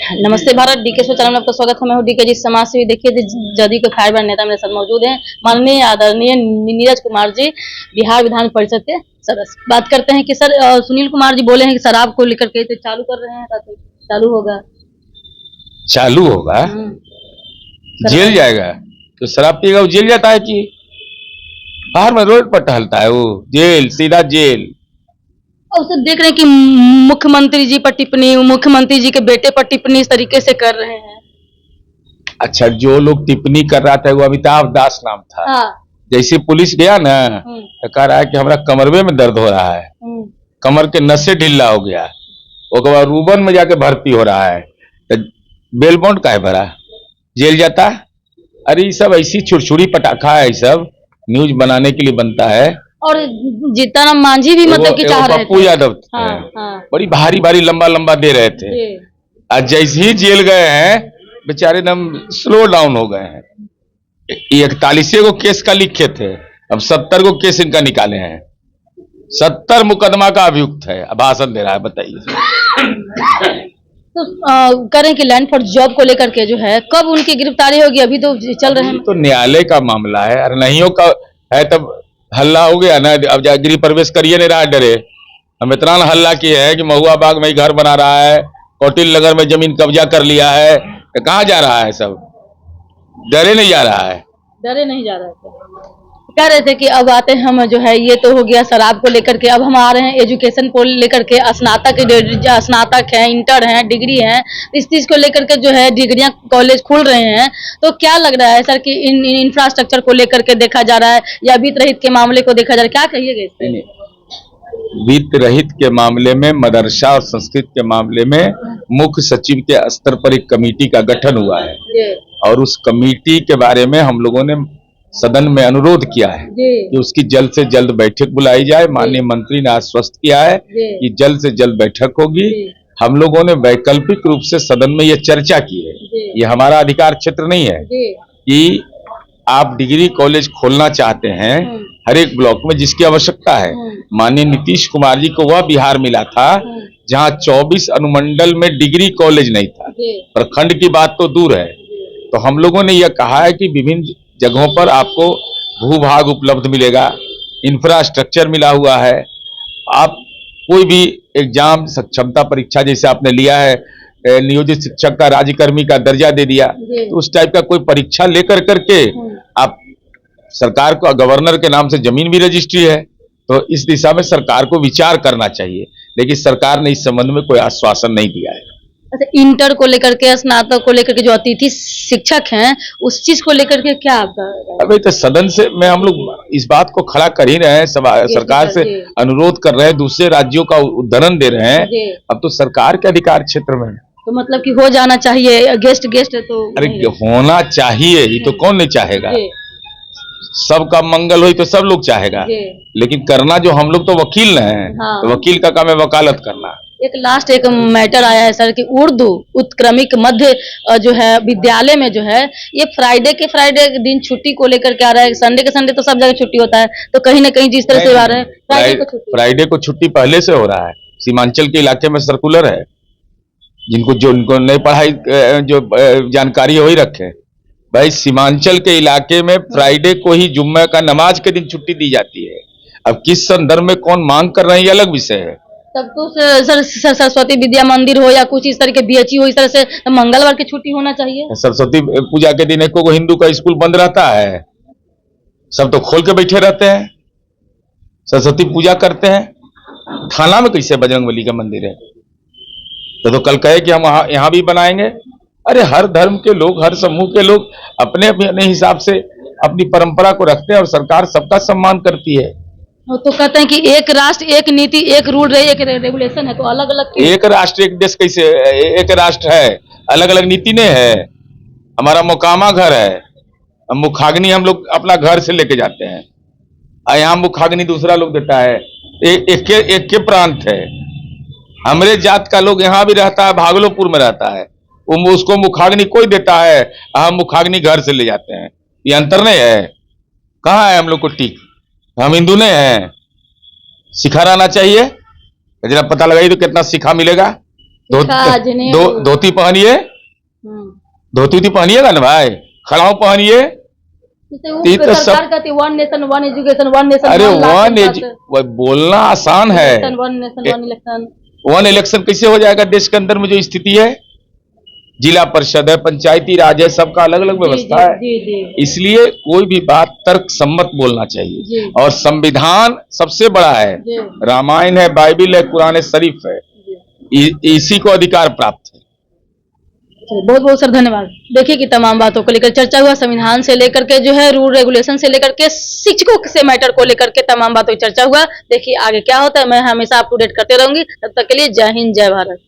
नमस्ते Bharat, DK show channel में आपका स्वागत है। मैं हूं डीके जी समाज सेवी। देखिए जदयू के फायरब्रांड नेता मेरे साथ मौजूद हैं, माननीय आदरणीय नीरज कुमार जी, बिहार विधान परिषद के सदस्य। बात करते हैं कि सर सुनील कुमार जी बोले हैं कि शराब को लेकर के तो चालू कर रहे हैं, तो चालू होगा जेल जाएगा। तो शराब पिएगा वो जेल जाता है कि बाहर में रोड पर टहलता है वो जेल, सीधा जेल। और सर देख रहे हैं कि मुख्यमंत्री जी पर टिप्पणी, मुख्यमंत्री जी के बेटे पर टिप्पणी इस तरीके से कर रहे हैं। अच्छा, जो लोग टिप्पणी कर रहा था वो अमिताभ दास नाम था। हाँ। जैसे पुलिस गया ना तो कह रहा है कि हमारा कमरवे में दर्द हो रहा है, कमर के नसें ढीला हो गया, उसके बाद रूबन में जाके भर्ती हो रहा है। तो बेल बॉन्ड काहे भरा, जेल जाता। अरे ये सब ऐसी छुड़छुड़ी पटाखा है, ये सब न्यूज बनाने के लिए बनता है। और जीतन मांझी भी मतलब कि चाह रहे थे, पप्पू यादव हाँ। बड़ी भारी भारी लंबा लंबा दे रहे थे। आज जैसे ही जेल गए हैं बेचारे एकदम स्लो डाउन हो गए हैं। 41 को केस का लिखे थे, अब 70 को केस इनका निकाले हैं। 70 मुकदमा का अभियुक्त है, अब भाषण दे रहा है। बताइए तो करें कि लैंड फॉर जॉब को लेकर के जो है कब उनकी गिरफ्तारी होगी? अभी तो चल रहे हैं, तो न्यायालय का मामला है। अरे नहीं का है तब हल्ला हो गया ना। अब गृह प्रवेश करिए नहीं रहा, डरे हम इतना हल्ला किए है कि महुआ बाग में ही घर बना रहा है, कौटिल नगर में जमीन कब्जा कर लिया है। तो कहाँ जा रहा है? सब डरे नहीं जा रहा है, डरे नहीं जा रहा है। कह रहे थे कि अब आते हैं हम जो है, ये तो हो गया शराब को लेकर के, अब हम आ रहे हैं एजुकेशन को लेकर के। स्नातक हैं, इंटर हैं, डिग्री हैं, इस चीज को लेकर के जो है डिग्रियां कॉलेज खुल रहे हैं। तो क्या लग रहा है सर कि इन इंफ्रास्ट्रक्चर को लेकर के देखा जा रहा है या वित्त रहित के मामले को देखा जा रहा है? क्या कहिएगा इससे? वित्त रहित के मामले में, मदरसा और संस्कृत के मामले में मुख्य सचिव के स्तर पर एक कमेटी का गठन हुआ है और उस कमेटी के बारे में हम लोगों ने सदन में अनुरोध किया है कि उसकी जल्द से जल्द बैठक बुलाई जाए। माननीय मंत्री ने आश्वस्त किया है कि जल्द से जल्द बैठक होगी। हम लोगों ने वैकल्पिक रूप से सदन में ये चर्चा की है, ये हमारा अधिकार क्षेत्र नहीं है कि आप डिग्री कॉलेज खोलना चाहते हैं हर एक ब्लॉक में जिसकी आवश्यकता है। माननीय नीतीश कुमार जी को वह बिहार मिला था जहां 24 अनुमंडल में डिग्री कॉलेज नहीं था, प्रखंड की बात तो दूर है। तो हम लोगों ने यह कहा है कि विभिन्न जगहों पर आपको भूभाग उपलब्ध मिलेगा, इंफ्रास्ट्रक्चर मिला हुआ है। आप कोई भी एग्जाम, क्षमता परीक्षा जैसे आपने लिया है, नियोजित शिक्षक का राज्यकर्मी का दर्जा दे दिया, तो उस टाइप का कोई परीक्षा लेकर करके आप सरकार को, गवर्नर के नाम से जमीन भी रजिस्ट्री है, तो इस दिशा में सरकार को विचार करना चाहिए। लेकिन सरकार ने इस संबंध में कोई आश्वासन नहीं दिया है। अच्छा, इंटर को लेकर के, स्नातक को लेकर के जो अतिथि शिक्षक हैं उस चीज को लेकर के क्या आपका? अभी तो सदन से में हम लोग इस बात को खड़ा कर ही रहे हैं, सरकार से अनुरोध कर रहे हैं, दूसरे राज्यों का उदाहरण दे रहे हैं। अब तो सरकार के अधिकार क्षेत्र में तो मतलब कि हो जाना चाहिए, गेस्ट तो अरे होना चाहिए, ये तो कौन नहीं चाहेगा। सबका मंगल हो तो सब लोग चाहेगा, लेकिन करना जो हम लोग तो वकील हैं, तो वकील का काम है वकालत करना। एक मैटर आया है सर कि उर्दू उत्क्रमिक मध्य जो है विद्यालय में जो है ये फ्राइडे के दिन छुट्टी को लेकर के आ रहा है। संडे के संडे तो सब जगह छुट्टी होता है, तो कहीं ना कहीं जिस तरह से आ रहे हैं फ्राइडे को छुट्टी पहले से हो रहा है। सीमांचल के इलाके में सर्कुलर है, जिनको नहीं पढ़ाई जो जानकारी वही रखे भाई। सीमांचल के इलाके में फ्राइडे को ही जुम्मे का नमाज के दिन छुट्टी दी जाती है। अब किस संदर्भ में कौन मांग कर रहे हैं ये अलग विषय है। तब तो सर सरस्वती विद्या मंदिर हो या कुछ इस तरह के बीएचयू हो, इस तरह से तो मंगलवार की छुट्टी होना चाहिए। सरस्वती पूजा के दिन एक हिंदू का स्कूल बंद रहता है, सब तो खोल के बैठे रहते हैं, सरस्वती पूजा करते हैं। थाना में कैसे बजरंगबली का मंदिर है? तो कल कहे कि हम यहाँ भी बनाएंगे। अरे हर धर्म के लोग, हर समूह के लोग अपने अपने हिसाब से अपनी परंपरा को रखते हैं और सरकार सबका सम्मान करती है। तो कहते हैं कि एक राष्ट्र एक नीति एक रूल रहे, एक रेगुलेशन है, तो अलग अलग एक राष्ट्र एक देश कैसे? एक राष्ट्र है, अलग अलग नीति नहीं है। हमारा मोकामा घर है, मुखाग्नि हम लोग अपना घर से लेके जाते हैं, यहाँ मुखाग्नि दूसरा लोग देता है। एक के प्रांत है। हमरे जात का लोग यहाँ भी रहता है, भागलपुर में रहता है, उसको मुखाग्नि कोई देता है, हम मुखाग्नि घर से ले जाते हैं। ये अंतर नहीं है? कहाँ है हम लोग को टीक? हम हिंदू नहीं हैं? सिखा रहना चाहिए। जरा पता लगाइए तो कितना सिखा मिलेगा। आज नहीं वो। धोती पहनिए, हम्म। धोती पहनिएगा ना भाई, खड़ाऊ पहनिए। जैसे वो ये तो सरकार कहती है 1 नेशन 1 एजुकेशन 1 नेशन अरे 1 लाख वन के एज साथ। वो बोलना आसान है, 1 नेशन 1 इलेक्शन। वन इलेक्शन कैसे हो जाएगा देश के अंदर में जो स्थिति है? जिला परिषद है, पंचायती राज है, सबका अलग अलग व्यवस्था है। जी जी इसलिए कोई भी बात तर्क सम्मत बोलना चाहिए। जी। और संविधान सबसे बड़ा है, जी। रामायण है, बाइबिल है, कुरान शरीफ है, जी। इसी को अधिकार प्राप्त है। बहुत बहुत सर धन्यवाद। देखिए कि तमाम बातों को लेकर चर्चा हुआ, संविधान से लेकर के जो है रूल रेगुलेशन से लेकर के शिक्षकों से मैटर को लेकर के तमाम बातों की चर्चा हुआ। देखिए आगे क्या होता है, मैं हमेशा अप टू डेट करते रहूंगी। तब तक के लिए जय हिंद जय भारत।